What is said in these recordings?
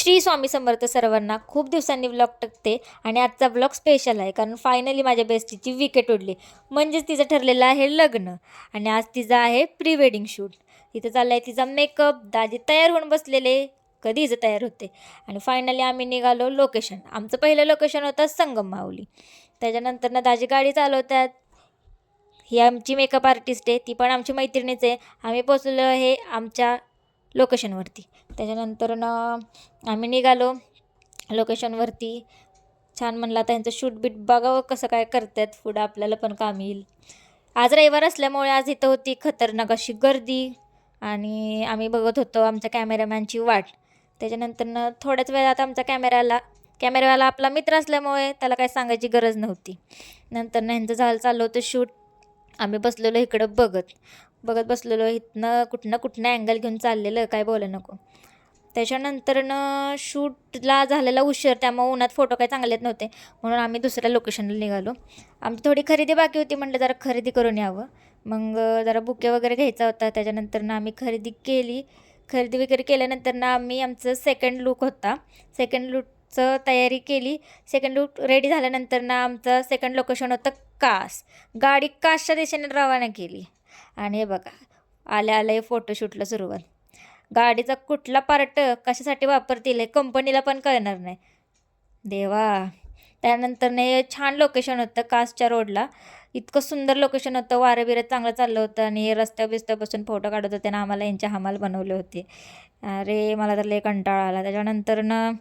श्री स्वामी समर्थ सर्वांना. खूप दिवसांनी व्लॉग टाकते आणि आजचा व्लॉग स्पेशल आहे कारण फायनली माझ्या बेस्टीची विकेट उडली. म्हणजेच तिचं ठरलेलं आहे लग्न आणि आज तिचं आहे प्री वेडिंग शूट. तिथं चाललं आहे तिचा मेकअप. दाजी तयार होऊन बसलेले, कधीच तयार होते. आणि फायनली आम्ही निघालो लोकेशन. आमचं पहिलं लोकेशन होतं संगम माहुली. त्याच्यानंतर ना दाजी गाडी चालवतात. ही आमची मेकअप आर्टिस्ट आहे, ती पण आमची मैत्रिणीच आहे. आम्ही पोचलेलो आहे आमच्या लोकेशनवरती. त्याच्यानंतर ना आम्ही निघालो लोकेशनवरती. छान म्हणलं आता यांचं शूट बीट बघावं कसं काय करतात, पुढं आपल्याला पण काम येईल. आज रविवार असल्यामुळे आज इथं होती खतरनाक अशी गर्दी आणि आम्ही बघत होतो आमच्या कॅमेरामॅनची वाट. त्याच्यानंतर थोड्याच वेळात आमचा कॅमेरावाला आपला मित्र असल्यामुळे त्याला काही सांगायची गरज नव्हती. नंतर ह्यांचं चाललं होतं शूट. आम्ही बसलेलो इकडं बघत बसलेलो. इथनं कुठनं अँगल घेऊन चाललेलं काय बोला नको. त्याच्यानंतरनं शूटला झालेला उशीर, त्यामुळे उन्हात फोटो काही चांगले येत नव्हते, म्हणून आम्ही दुसऱ्या लोकेशनला निघालो. आमची थोडी खरेदी बाकी होती, म्हटलं जरा खरेदी करून यावं. मग जरा बुके वगैरे घ्यायचा होता. त्याच्यानंतरनं आम्ही खरेदी वगैरे केल्यानंतर आम्ही आमचं सेकंड लूक होता, सेकंड लूकचं तयारी केली. सेकंड लूक रेडी झाल्यानंतर आमचं सेकंड लोकेशन होतं कास. गाडी कासच्या दिशेने रवाना केली आणि हे बघा आल्या फोटोशूटला सुरुवात. गाडीचा कुठला पार्ट कशासाठी वापरतील हे कंपनीला पण कळणार नाही देवा. त्यानंतर छान लोकेशन होतं कासच्या रोडला. इतकं सुंदर लोकेशन होतं, वारं बिरं चांगलं चाललं होतं आणि हे रस्त्या बसून फोटो काढत होते ना. आम्हाला यांच्या हमाल बनवले होते. अरे मला तर लय कंटाळा आला.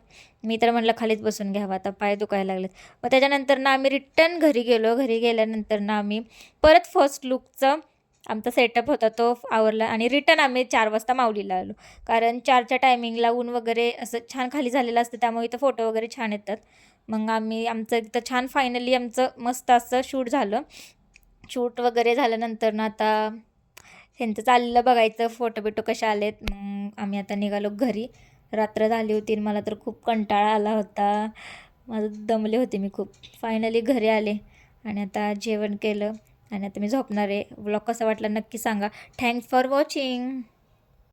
मी तर म्हटलं खालीच बसून घ्यावं, आता पाय दुखायला लागलेत. मग त्याच्यानंतर आम्ही रिटर्न घरी गेलो. घरी गेल्यानंतर आम्ही परत फर्स्ट लुकचं आमचा सेटअप होता तो आवरला आणि रिटर्न आम्ही 4 वाजता माऊलीला आलो. कारण 4च्या टायमिंगला ऊन वगैरे असं छान खाली झालेलं असतं, त्यामुळे इथं फोटो वगैरे छान येतात. मग आमचं इथं छान फायनली आमचं मस्त असं शूट झालं. शूट वगैरे झाल्यानंतर आता ह्यांचं चाललेलं बघायचं फोटो बिटो कशा आलेत. मग आम्ही आता निघालो घरी. रात्र झाली होती, मला तर खूप कंटाळा आला होता. दमले होते मी खूप. फायनली घरी आले आणि आता जेवण केलं आणि आता मी झोपणार आहे. व्लॉग कसा वाटला नक्की सांगा. Thanks for watching.